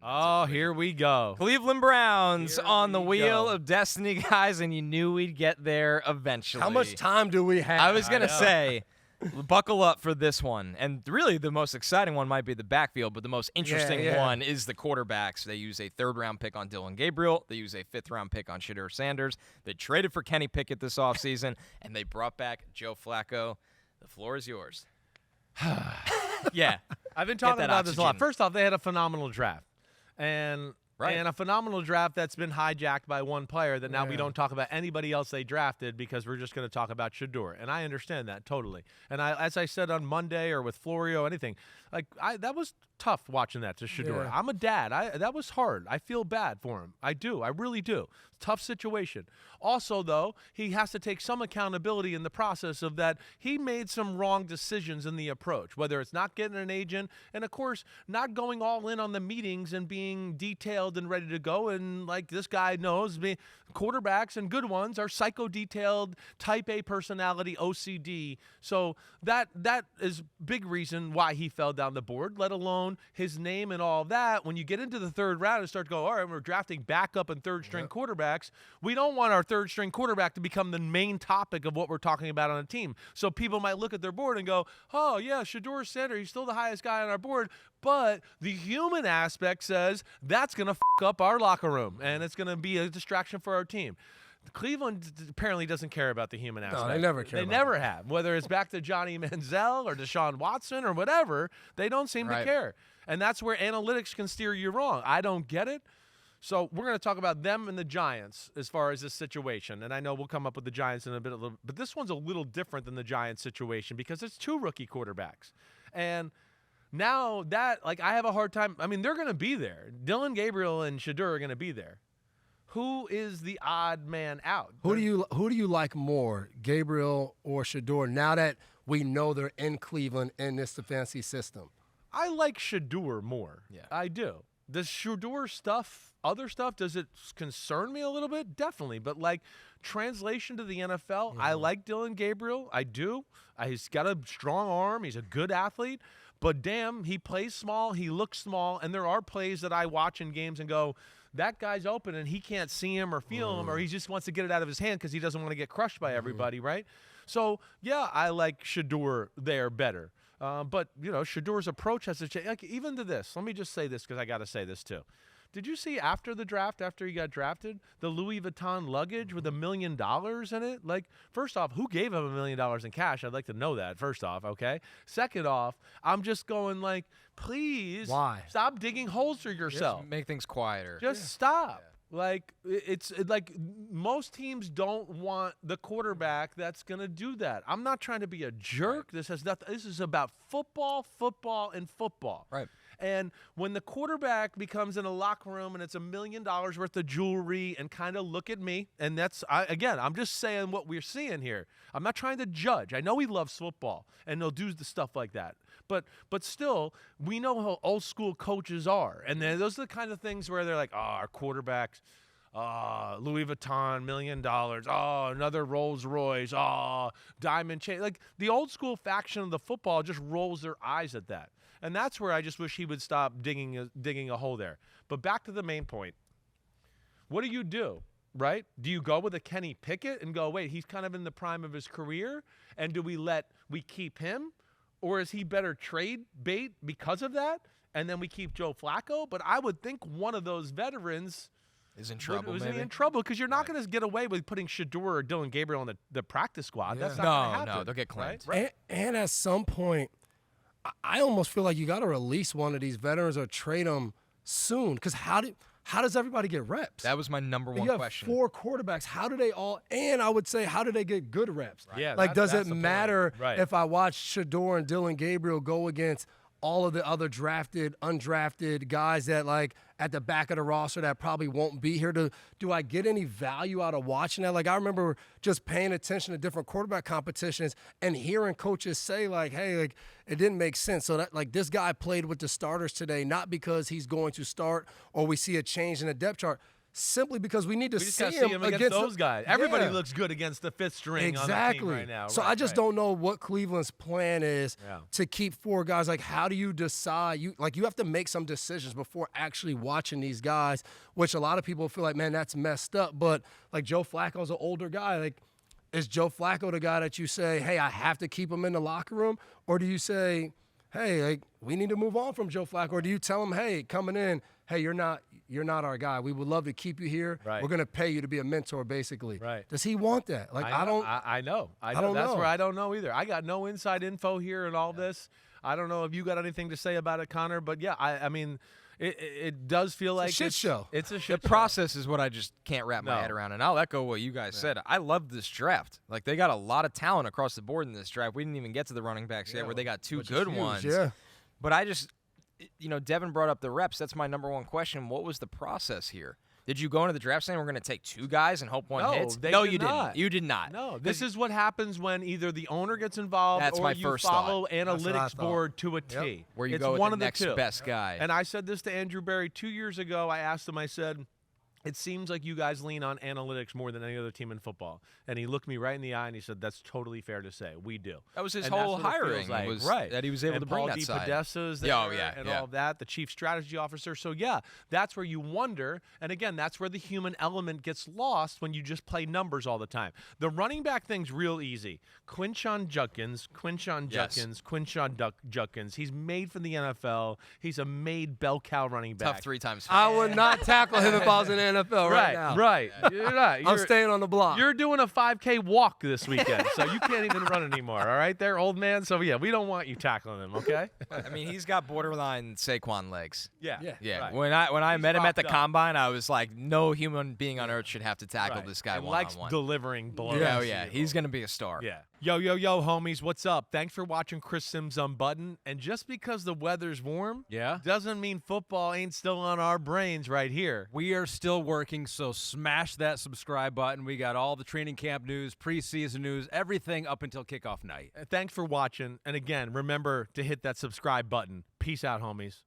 Oh, here we go. Cleveland Browns Here on the we wheel go. of destiny, guys, and you knew we'd get there eventually. How much time do we have? I was going to know. say, buckle up for this one. And really, the most exciting one might be the backfield, but the most interesting one is the quarterbacks. They use a third-round pick on Dylan Gabriel. They use a fifth-round pick on Shadur Sanders. They traded for Kenny Pickett this offseason, and they brought back Joe Flacco. The floor is yours. Yeah. I've been talking that about this a lot. oxygen. First off, they had a phenomenal draft. And a phenomenal draft that's been hijacked by one player that now we don't talk about anybody else they drafted because we're just going to talk about Shadur. And I understand that totally. And as I said on Monday or with Florio, anything, that was tough watching that to Shadur. Yeah. I'm a dad. That was hard. I feel bad for him. I do. I really do. Tough situation. Also, though, he has to take some accountability in the process of that he made some wrong decisions in the approach, whether it's not getting an agent and, of course, not going all in on the meetings and being detailed and ready to go. And like this guy knows, quarterbacks and good ones are psycho-detailed, type A personality, OCD. So that is big reason why he fell down the board, let alone his name and all that. When you get into the third round and start to go, all right, we're drafting backup and third-string quarterbacks, we don't want our third-string quarterback to become the main topic of what we're talking about on a team. So people might look at their board and go, oh, yeah, Shadur Sanders, he's still the highest guy on our board, but the human aspect says that's going to f*** up our locker room, and it's going to be a distraction for our team. Cleveland apparently doesn't care about the human aspect. No, they never care. They never have. Whether it's back to Johnny Manziel or Deshaun Watson or whatever, they don't seem to care. And that's where analytics can steer you wrong. I don't get it. So we're going to talk about them and the Giants as far as this situation. And I know we'll come up with the Giants in a bit, but this one's a little different than the Giants situation because it's two rookie quarterbacks. And now that, I have a hard time. I mean, they're going to be there. Dylan Gabriel and Shadur are going to be there. Who is the odd man out? Who do you like more, Gabriel or Shadur, now that we know they're in Cleveland in this fancy system? I like Shadur more. Yeah. I do. Does Shadur other stuff, does it concern me a little bit? Definitely. But translation to the NFL, I like Dylan Gabriel. I do. He's got a strong arm. He's a good athlete. But damn, he plays small. He looks small. And there are plays that I watch in games and go, that guy's open and he can't see him or feel him, or he just wants to get it out of his hand because he doesn't want to get crushed by everybody, right? So, yeah, I like Shadur there better. But, Shadur's approach has to change. Even to this, let me just say this because I got to say this too. Did you see after the draft, after he got drafted, the Louis Vuitton luggage with $1 million in it? First off, who gave him $1 million in cash? I'd like to know that, first off, okay? Second off, I'm just going please Why? Stop digging holes for yourself. Just make things quieter. Just stop. It's most teams don't want the quarterback that's going to do that. I'm not trying to be a jerk. This has nothing. This is about football, and football. Right. And when the quarterback becomes in a locker room and it's $1 million worth of jewelry and kind of look at me, and that's I'm just saying what we're seeing here. I'm not trying to judge. I know he loves football and they'll do the stuff like that. But still, we know how old school coaches are. And those are the kind of things where they're like, our quarterbacks, Louis Vuitton, $1 million. Another Rolls Royce. Diamond chain. The old school faction of the football just rolls their eyes at that. And that's where I just wish he would stop digging a hole there. But back to the main point. What do? Right? Do you go with a Kenny Pickett and go, wait, he's kind of in the prime of his career? And do we keep him? Or is he better trade bait because of that? And then we keep Joe Flacco? But I would think one of those veterans is in trouble. Was he in trouble? Because you're not going to get away with putting Shadur or Dylan Gabriel on the practice squad. Yeah. That's not going to happen. No, they'll get cleansed. Right? And at some point, I almost feel like you got to release one of these veterans or trade them soon. Because how does everybody get reps? That was my number one you have question. 4 quarterbacks. How do they all? And I would say, how do they get good reps? Right. Yeah. Does that's it the matter point. if I watch Shadur and Dylan Gabriel go against all of the other drafted, undrafted guys that at the back of the roster that probably won't be here? Do I get any value out of watching that? I remember just paying attention to different quarterback competitions and hearing coaches say hey, it didn't make sense. So that this guy played with the starters today, not because he's going to start or we see a change in the depth chart. simply because we need to We just see got to see him against those guys. Everybody Yeah. looks good against the fifth string Exactly. on the team right now. So Right, I just right. don't know what Cleveland's plan is to keep 4 guys. Like, how do you decide? You have to make some decisions before actually watching these guys, which a lot of people feel like, man, that's messed up. But like Joe Flacco's an older guy. Like, is Joe Flacco the guy that you say, hey, I have to keep him in the locker room? Or do you say, hey, like, we need to move on from Joe Flacco? Or do you tell him, hey, coming in, hey, you're not our guy. We would love to keep you here. Right. We're going to pay you to be a mentor, basically. Right. Does he want that? Like, I don't. I know. don't That's know. where I don't know either. I got no inside info here and all this. I don't know if you got anything to say about it, Connor. But yeah, I mean, it does feel like shit show. It's a shit The show. process is what I just can't wrap my No. head around, and I'll echo what you guys said. I love this draft. Like, they got a lot of talent across the board in this draft. We didn't even get to the running backs yet, where they got 2 Which is good huge, ones. Yeah. But Devin brought up the reps. That's my number one question. What was the process here? Did you go into the draft saying we're going to take 2 guys and hope one No, hits? they No, did you not. didn't. You did not. No, this is what happens when either the owner gets involved That's or my you first follow what I analytics thought. board to a T. Where you it's go with one the of the next two. best guy. And I said this to Andrew Berry 2 years ago. I asked him, I said, it seems like you guys lean on analytics more than any other team in football. And he looked me right in the eye and he said, that's totally fair to say. We do. That was his And that's whole what it feels hiring, like. was right. that he was able and to bring Paul that side. DePodesta's there and all of that, the chief strategy officer. So, yeah, that's where you wonder. And, again, that's where the human element gets lost when you just play numbers all the time. The running back thing's real easy. Quinshon Judkins. He's made for the NFL. He's a made bell cow running back. Tough 3 times. I would not tackle him if I was in the NFL right now. Right. You're not. I'm staying on the block. You're doing a 5K walk this weekend, so you can't even run anymore. All right, there, old man. So yeah, we don't want you tackling him. Okay. I mean, he's got borderline Saquon legs. Yeah. Yeah. Right. When I He's met him at the rocked up. combine, I was like, no human being on earth should have to tackle Right. this guy and one likes on one. delivering blows. Oh yeah, he's gonna be a star. Yeah. Yo, homies, what's up? Thanks for watching Chris Simms Unbuttoned. And just because the weather's warm, doesn't mean football ain't still on our brains right here. We are still working, so smash that subscribe button. We got all the training camp news, preseason news, everything up until kickoff night. Thanks for watching. And again, remember to hit that subscribe button. Peace out, homies.